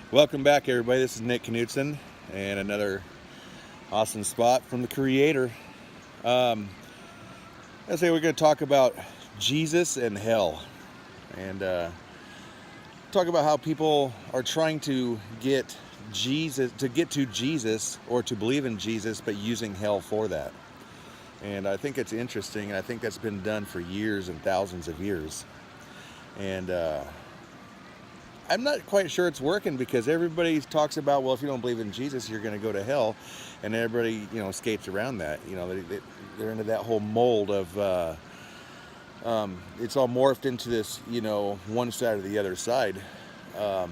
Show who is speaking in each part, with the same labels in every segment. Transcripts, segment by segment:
Speaker 1: Welcome back, everybody. This is Nick Knutson, and another awesome spot from the Creator. I say we're going to talk about Jesus and hell, and talk about how people are trying to get to Jesus, or to believe in Jesus, but using hell for that. And I think it's interesting, and I think that's been done for years and thousands of years. And I'm not quite sure it's working, because everybody talks about, well, if you don't believe in Jesus, you're going to go to hell, and everybody, skates around that. They're into that whole mold of it's all morphed into this, one side or the other side. I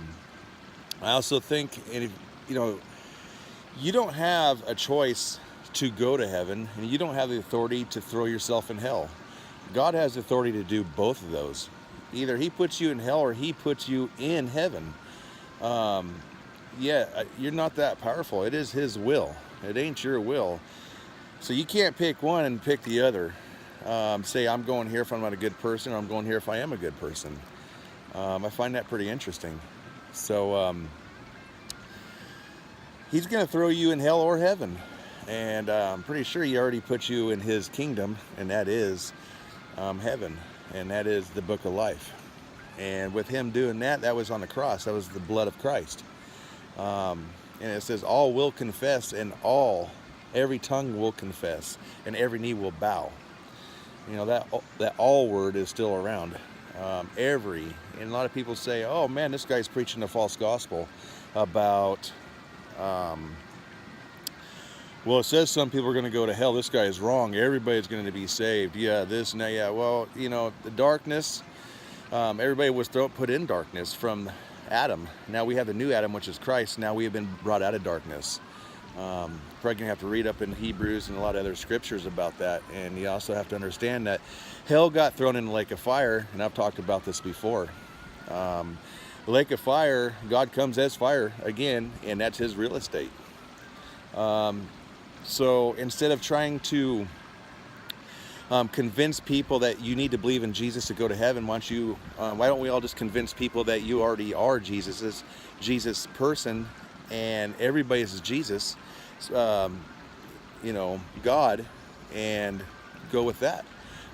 Speaker 1: also think, and if, you don't have a choice to go to heaven, and you don't have the authority to throw yourself in hell. God has authority to do both of those. Either he puts you in hell or he puts you in heaven. You're not that powerful. It is his will. It ain't your will. So you can't pick one and pick the other. Say, I'm going here if I'm not a good person, or I'm going here if I am a good person. I find that pretty interesting. So he's going to throw you in hell or heaven. And I'm pretty sure he already put you in his kingdom, and that is heaven. And that is the book of life. And with him doing that, that was on the cross. That was the blood of Christ. And it says, all will confess, and every tongue will confess, and every knee will bow. That all word is still around. And a lot of people say, oh man, this guy's preaching a false gospel about, well, it says some people are going to go to hell. This guy is wrong. Everybody's going to be saved. Yeah, this and that. Yeah, well, the darkness, everybody was put in darkness from Adam. Now we have the new Adam, which is Christ. Now we have been brought out of darkness. Probably going to have to read up in Hebrews and a lot of other scriptures about that. And you also have to understand that hell got thrown in the lake of fire, and I've talked about this before. The lake of fire, God comes as fire again, and that's his real estate. So instead of trying to convince people that you need to believe in Jesus to go to heaven, why don't we all just convince people that you already are Jesus person, and everybody is Jesus, God, and go with that.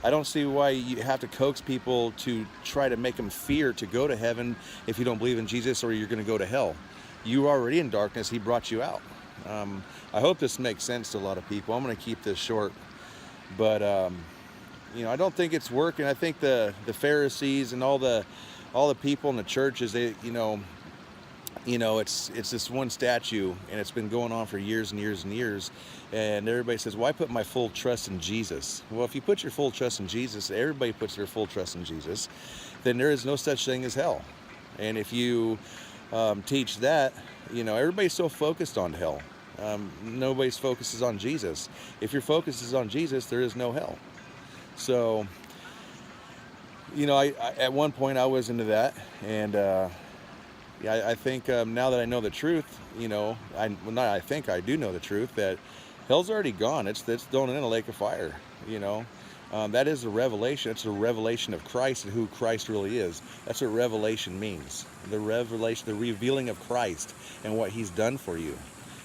Speaker 1: I don't see why you have to coax people to try to make them fear to go to heaven if you don't believe in Jesus, or you're going to go to hell. You are already in darkness. He brought you out. I hope this makes sense to a lot of people. I'm going to keep this short, but I don't think it's working. I think the Pharisees and all the people in the churches, it's this one statue, and it's been going on for years and years and years. And everybody says, well, I put my full trust in Jesus. Well, if you put your full trust in Jesus, everybody puts their full trust in Jesus, then there is no such thing as hell. And if you teach that, everybody's so focused on hell. Nobody's focus is on Jesus. If your focus is on Jesus, there is no hell. So, I at one point I was into that, and I think now that I know the truth, I do know the truth, that hell's already gone. It's thrown in a lake of fire. That is a revelation. It's a revelation of Christ and who Christ really is. That's what revelation means. The revealing of Christ and what he's done for you.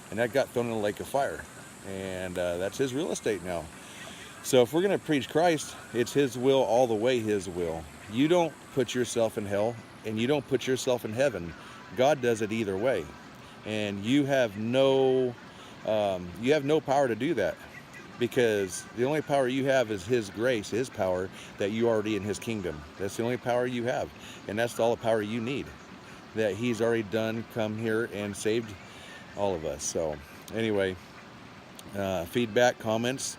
Speaker 1: And that got thrown in a lake of fire. And that's his real estate now. So if we're going to preach Christ, it's his will, all the way his will. You don't put yourself in hell, and you don't put yourself in heaven. God does it either way. And you have no power to do that. Because the only power you have is his grace, his power, that you are already in his kingdom. That's the only power you have. And that's all the power you need. That he's already done, come here and saved all of us. So anyway, feedback, comments,